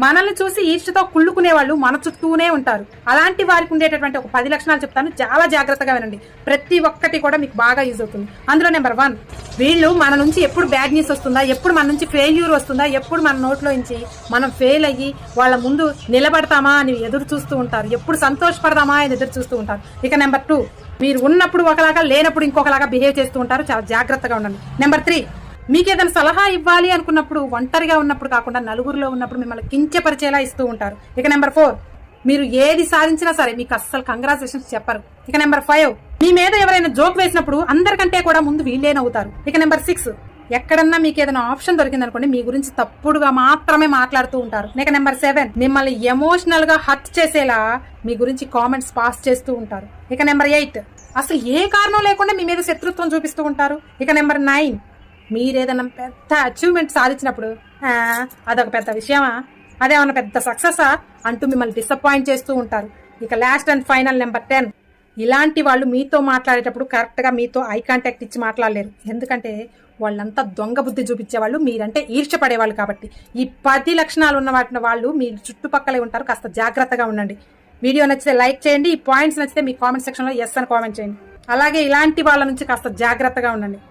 మనల్ని చూసి ఈర్ష్యతో కుళ్ళుకునే వాళ్ళు మన చుట్టూనే ఉంటారు. అలాంటి వారికి ఉండేటటువంటి ఒక 10 లక్షణాలు చెప్తాను, చాలా జాగ్రత్తగా వినండి. ప్రతి ఒక్కటి కూడా మీకు బాగా యూజ్ అవుతుంది. అందులో నెంబర్ 1, వీళ్ళు మన నుంచి ఎప్పుడు బ్యాడ్ న్యూస్ వస్తుందా, ఎప్పుడు మన నుంచి ఫెయిల్యూర్ వస్తుందా, ఎప్పుడు మన నోట్లో నుంచి మనం ఫెయిల్ అయ్యి వాళ్ళ ముందు నిలబడతామా అని ఎదురు చూస్తూ ఉంటారు. ఎప్పుడు సంతోషపడదామా అని ఎదురు చూస్తూ ఉంటారు. ఇక నెంబర్ 2, మీరు ఉన్నప్పుడు ఒకలాగా లేనప్పుడు ఇంకొకలాగా బిహేవ్ చేస్తూ ఉంటారు. చాలా జాగ్రత్తగా ఉండండి. నెంబర్ 3, మీకు ఏదైనా సలహా ఇవ్వాలి అనుకున్నప్పుడు ఒంటరిగా ఉన్నప్పుడు కాకుండా నలుగురిలో ఉన్నప్పుడు మిమ్మల్ని కించపరిచేలా ఇస్తూ ఉంటారు. ఇక నెంబర్ 4, మీరు ఏది సాధించినా సరే మీకు అస్సలు కంగ్రాచులేషన్స్ చెప్పరు. ఇక నెంబర్ 5, మీ మీద ఎవరైనా జోక్ వేసినప్పుడు అందరికంటే కూడా ముందు వీళ్ళే నవ్వుతారు. ఇక నెంబర్ 6, ఎక్కడన్నా మీకు ఏదైనా ఆప్షన్ దొరికింది అనుకోండి, మీ గురించి తప్పుడుగా మాత్రమే మాట్లాడుతూ ఉంటారు. ఇక నెంబర్ 7, మిమ్మల్ని ఎమోషనల్ గా హర్ట్ చేసేలా మీ గురించి కామెంట్స్ పాస్ చేస్తూ ఉంటారు. ఇక నెంబర్ 8, అసలు ఏ కారణం లేకుండా మీ మీద శత్రుత్వం చూపిస్తూ ఉంటారు. ఇక నెంబర్ 9, మీరేదన్నా పెద్ద అచీవ్మెంట్ సాధించినప్పుడు అదొక పెద్ద విషయమా, అదేమన్నా పెద్ద సక్సెసా అంటూ మిమ్మల్ని డిసప్పాయింట్ చేస్తూ ఉంటారు. ఇక లాస్ట్ అండ్ ఫైనల్ నెంబర్ 10, ఇలాంటి వాళ్ళు మీతో మాట్లాడేటప్పుడు కరెక్ట్గా మీతో ఐ కాంటాక్ట్ ఇచ్చి మాట్లాడలేరు. ఎందుకంటే వాళ్ళంతా దొంగ బుద్ధి చూపించేవాళ్ళు, మీరంటే ఈర్ష్య పడేవాళ్ళు. కాబట్టి ఈ 10 లక్షణాలు ఉన్న వాటిని వాళ్ళు మీ చుట్టుపక్కలే ఉంటారు. కాస్త జాగ్రత్తగా ఉండండి. వీడియో నచ్చితే లైక్ చేయండి. ఈ పాయింట్స్ నచ్చితే మీ కామెంట్ సెక్షన్లో ఎస్ అని కామెంట్ చేయండి. అలాగే ఇలాంటి వాళ్ళ నుంచి కాస్త జాగ్రత్తగా ఉండండి.